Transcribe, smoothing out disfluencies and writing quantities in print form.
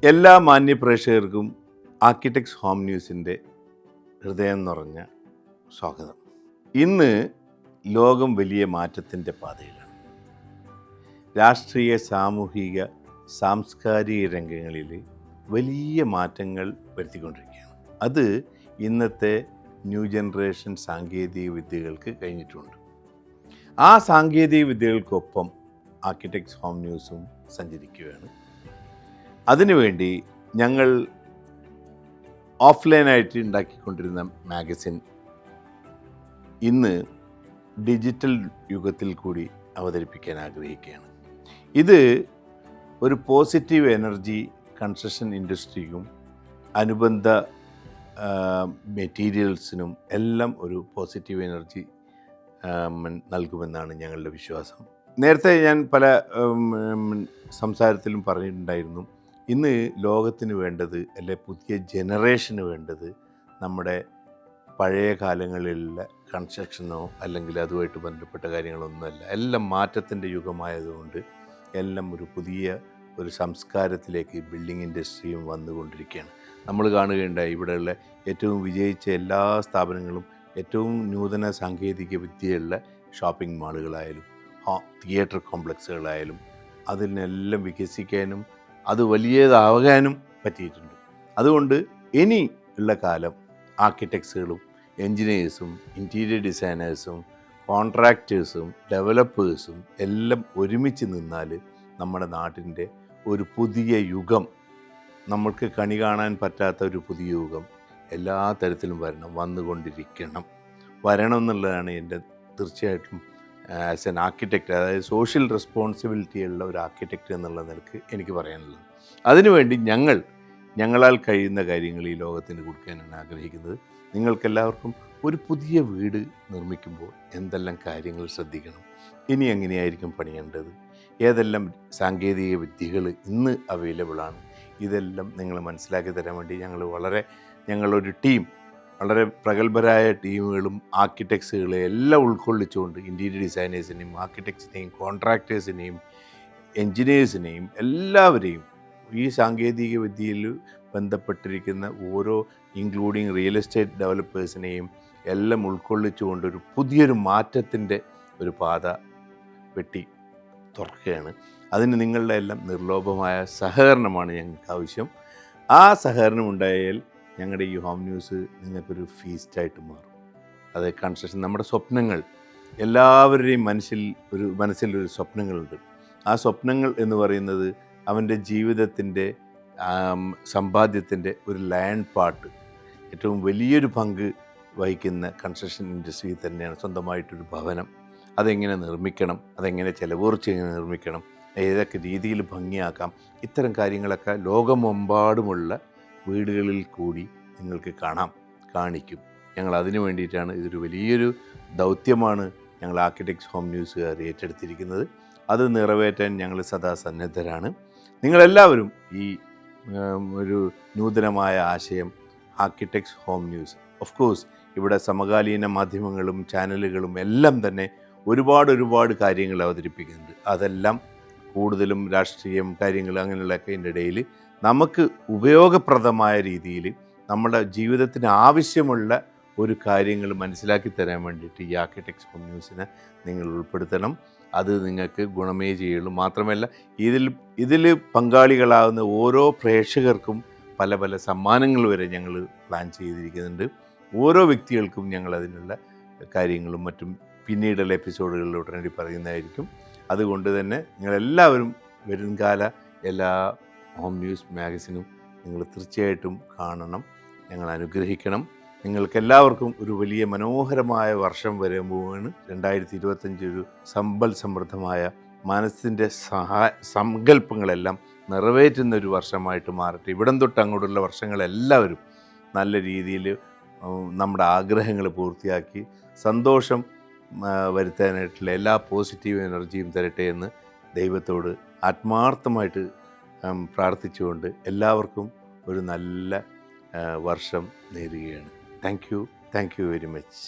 എല്ലാ മാന്യപ്രേക്ഷകർക്കും architects home ന്യൂസിൻ്റെ ഹൃദയം നിറഞ്ഞ സ്വാഗതം. ഇന്ന് ലോകം വലിയ മാറ്റത്തിൻ്റെ പാതയിലാണ്. രാഷ്ട്രീയ, സാമൂഹിക, സാംസ്കാരിക രംഗങ്ങളിൽ വലിയ മാറ്റങ്ങൾ വരുത്തിക്കൊണ്ടിരിക്കുകയാണ്. അത് ഇന്നത്തെ ന്യൂ ജനറേഷൻ സാങ്കേതിക വിദ്യകൾക്ക് കഴിഞ്ഞിട്ടുണ്ട്. ആ സാങ്കേതിക വിദ്യകൾക്കൊപ്പം ആർക്കിടെക്ട്സ് ഹോം ന്യൂസും സഞ്ചരിക്കുകയാണ്. അതിനുവേണ്ടി ഞങ്ങൾ ഓഫ്ലൈനായിട്ട് ഉണ്ടാക്കിക്കൊണ്ടിരുന്ന മാഗസിൻ ഇന്ന് ഡിജിറ്റൽ യുഗത്തിൽ കൂടി അവതരിപ്പിക്കാൻ ആഗ്രഹിക്കുകയാണ്. ഇത് ഒരു പോസിറ്റീവ് എനർജി കൺസ്ട്രക്ഷൻ ഇൻഡസ്ട്രിക്കും അനുബന്ധ മെറ്റീരിയൽസിനും എല്ലാം ഒരു പോസിറ്റീവ് എനർജി നൽകുമെന്നാണ് ഞങ്ങളുടെ വിശ്വാസം. നേരത്തെ ഞാൻ പല സംസാരത്തിലും പറഞ്ഞിട്ടുണ്ടായിരുന്നു, ഇന്ന് ലോകത്തിന് വേണ്ടത്, അല്ലെ പുതിയ ജനറേഷന് വേണ്ടത് നമ്മുടെ പഴയ കാലങ്ങളിലുള്ള കൺസ്ട്രക്ഷനോ അല്ലെങ്കിൽ അതുമായിട്ട് ബന്ധപ്പെട്ട കാര്യങ്ങളൊന്നുമല്ല. എല്ലാം മാറ്റത്തിൻ്റെ യുഗമായതുകൊണ്ട് എല്ലാം ഒരു പുതിയ ഒരു സംസ്കാരത്തിലേക്ക് ബിൽഡിംഗ് ഇൻഡസ്ട്രിയും വന്നുകൊണ്ടിരിക്കുകയാണ്. നമ്മൾ കാണുകയുണ്ടായി, ഇവിടെയുള്ള ഏറ്റവും വിജയിച്ച എല്ലാ സ്ഥാപനങ്ങളും ഏറ്റവും നൂതന സാങ്കേതിക വിദ്യയുള്ള ഷോപ്പിംഗ് മാളുകളായാലും തിയേറ്റർ കോംപ്ലക്സുകളായാലും അതിനെല്ലാം വികസിക്കാനും അത് വലിയതാകാനും പറ്റിയിട്ടുണ്ട്. അതുകൊണ്ട് ഇനി ഉള്ള കാലം ആർക്കിടെക്ട്സുകളും എൻജിനീയേഴ്സും ഇൻറ്റീരിയർ ഡിസൈനേഴ്സും കോൺട്രാക്ടേഴ്സും ഡെവലപ്പേഴ്സും എല്ലാം ഒരുമിച്ച് നിന്നാൽ നമ്മുടെ നാട്ടിൻ്റെ ഒരു പുതിയ യുഗം, നമ്മൾക്ക് കണി കാണാൻ പറ്റാത്ത ഒരു പുതിയ യുഗം എല്ലാ തരത്തിലും വന്നുകൊണ്ടിരിക്കണം എന്നുള്ളതാണ് എൻ്റെ തീർച്ചയായിട്ടും ആസ് എൻ ആർക്കിടെക്റ്റ്, അതായത് സോഷ്യൽ റെസ്പോൺസിബിലിറ്റി ഉള്ള ഒരു ആർക്കിടെക്റ്റ് എന്നുള്ള നിലക്ക് എനിക്ക് പറയാനുള്ളത്. അതിനുവേണ്ടി ഞങ്ങളാൽ കഴിയുന്ന കാര്യങ്ങൾ ഈ ലോകത്തിന് കൊടുക്കാനാണ് ആഗ്രഹിക്കുന്നത്. നിങ്ങൾക്കെല്ലാവർക്കും ഒരു പുതിയ വീട് നിർമ്മിക്കുമ്പോൾ എന്തെല്ലാം കാര്യങ്ങൾ ശ്രദ്ധിക്കണം, ഇനി എങ്ങനെയായിരിക്കും പണിയേണ്ടത്, ഏതെല്ലാം സാങ്കേതിക വിദ്യകൾ ഇന്ന് അവൈലബിളാണ്, ഇതെല്ലാം നിങ്ങൾ മനസ്സിലാക്കി തരാൻ വേണ്ടി ഞങ്ങളൊരു ടീം, വളരെ പ്രഗത്ഭരായ ടീമുകളും ആർക്കിടെക്ട്സുകളെ എല്ലാം ഉൾക്കൊള്ളിച്ചുകൊണ്ട് ഇൻറ്റീരിയർ ഡിസൈനേഴ്സിനെയും ആർക്കിടെക്ട്സിനെയും കോൺട്രാക്ടേഴ്സിനെയും എൻജിനീയേഴ്സിനെയും എല്ലാവരെയും ഈ സാങ്കേതിക വിദ്യയിൽ ബന്ധപ്പെട്ടിരിക്കുന്ന ഓരോ ഇൻക്ലൂഡിങ് റിയൽ എസ്റ്റേറ്റ് ഡെവലപ്പേഴ്സിനെയും എല്ലാം ഉൾക്കൊള്ളിച്ചുകൊണ്ട് ഒരു പുതിയൊരു മാറ്റത്തിൻ്റെ ഒരു പാത വെട്ടി തുറക്കുകയാണ്. അതിന് നിങ്ങളുടെ എല്ലാം നിർലോഭമായ സഹകരണമാണ് ഞങ്ങൾക്ക് ആവശ്യം. ആ സഹകരണം ഉണ്ടായാൽ ഞങ്ങളുടെ ഈ ഹോം ന്യൂസ് നിങ്ങൾക്കൊരു ഫീസ്റ്റായിട്ട് മാറും. അത് കൺസ്ട്രക്ഷൻ, നമ്മുടെ സ്വപ്നങ്ങൾ, എല്ലാവരുടെയും മനസ്സിലൊരു സ്വപ്നങ്ങളുണ്ട്. ആ സ്വപ്നങ്ങൾ എന്ന് പറയുന്നത് അവൻ്റെ ജീവിതത്തിൻ്റെ സമ്പാദ്യത്തിൻ്റെ ഒരു ലാൻഡ് പാർട്ട് ഏറ്റവും വലിയൊരു പങ്ക് വഹിക്കുന്ന കൺസ്ട്രക്ഷൻ ഇൻഡസ്ട്രിയിൽ തന്നെയാണ് സ്വന്തമായിട്ടൊരു ഭവനം. അതെങ്ങനെ നിർമ്മിക്കണം, അതെങ്ങനെ ചിലവുറച്ച് എങ്ങനെ നിർമ്മിക്കണം, ഏതൊക്കെ രീതിയിൽ ഭംഗിയാക്കാം, ഇത്തരം കാര്യങ്ങളൊക്കെ ലോകമെമ്പാടുമുള്ള വീടുകളിൽ കൂടി നിങ്ങൾക്ക് കാണിക്കും. ഞങ്ങൾ അതിനു വേണ്ടിയിട്ടാണ്, ഇതൊരു വലിയൊരു ദൗത്യമാണ് ഞങ്ങൾ ആർക്കിടെക്ട്സ് ഹോം ന്യൂസുകാർ ഏറ്റെടുത്തിരിക്കുന്നത്. അത് നിറവേറ്റാൻ ഞങ്ങൾ സദാ സന്നദ്ധരാണ്. നിങ്ങളെല്ലാവരും ഈ ഒരു നൂതനമായ ആശയം architects home news, of course ഇവിടെ സമകാലീന മാധ്യമങ്ങളും ചാനലുകളും എല്ലാം തന്നെ ഒരുപാട് കാര്യങ്ങൾ അവതരിപ്പിക്കുന്നുണ്ട്. അതെല്ലാം കൂടുതലും രാഷ്ട്രീയം കാര്യങ്ങൾ അങ്ങനെയുള്ളതൊക്കെ ഇതിൻ്റെ ഇടയിൽ നമുക്ക് ഉപയോഗപ്രദമായ രീതിയിൽ നമ്മുടെ ജീവിതത്തിന് ആവശ്യമുള്ള ഒരു കാര്യങ്ങൾ മനസ്സിലാക്കി തരാൻ വേണ്ടിയിട്ട് ഈ ആർക്കിടെക്ട്സ് ഹോം ന്യൂസിനെ നിങ്ങൾ ഉൾപ്പെടുത്തണം. അത് നിങ്ങൾക്ക് ഗുണമേ ചെയ്യുള്ളൂ. മാത്രമല്ല ഇതിൽ പങ്കാളികളാകുന്ന ഓരോ പ്രേക്ഷകർക്കും പല സമ്മാനങ്ങൾ വരെ ഞങ്ങൾ പ്ലാൻ ചെയ്തിരിക്കുന്നുണ്ട്. ഓരോ വ്യക്തികൾക്കും ഞങ്ങൾ അതിനുള്ള കാര്യങ്ങളും മറ്റും പിന്നീടുള്ള എപ്പിസോഡുകളിൽ ഉടനടി പറയുന്നതായിരിക്കും. അതുകൊണ്ട് തന്നെ നിങ്ങളെല്ലാവരും വരുംകാല എല്ലാ ഹോം ന്യൂസ് മാഗസിനും നിങ്ങൾ തീർച്ചയായിട്ടും കാണണം, ഞങ്ങൾ അനുഗ്രഹിക്കണം. നിങ്ങൾക്കെല്ലാവർക്കും ഒരു വലിയ മനോഹരമായ വർഷം വരുമ്പോഴാണ് 2025 ഒരു സമ്പൽ സമൃദ്ധമായ മനസ്സിൻ്റെ സങ്കല്പങ്ങളെല്ലാം നിറവേറ്റുന്ന ഒരു വർഷമായിട്ട് മാറട്ടെ. ഇവിടം തൊട്ട് അങ്ങോട്ടുള്ള വർഷങ്ങളെല്ലാവരും നല്ല രീതിയിൽ നമ്മുടെ ആഗ്രഹങ്ങൾ പൂർത്തിയാക്കി സന്തോഷം വരുത്താനായിട്ടുള്ള എല്ലാ പോസിറ്റീവ് എനർജിയും തരട്ടെ എന്ന് ദൈവത്തോട് ആത്മാർത്ഥമായിട്ട് പ്രാർത്ഥിച്ചുകൊണ്ട് എല്ലാവർക്കും ഒരു നല്ല വർഷം നേരുകയാണ്. Thank you very much.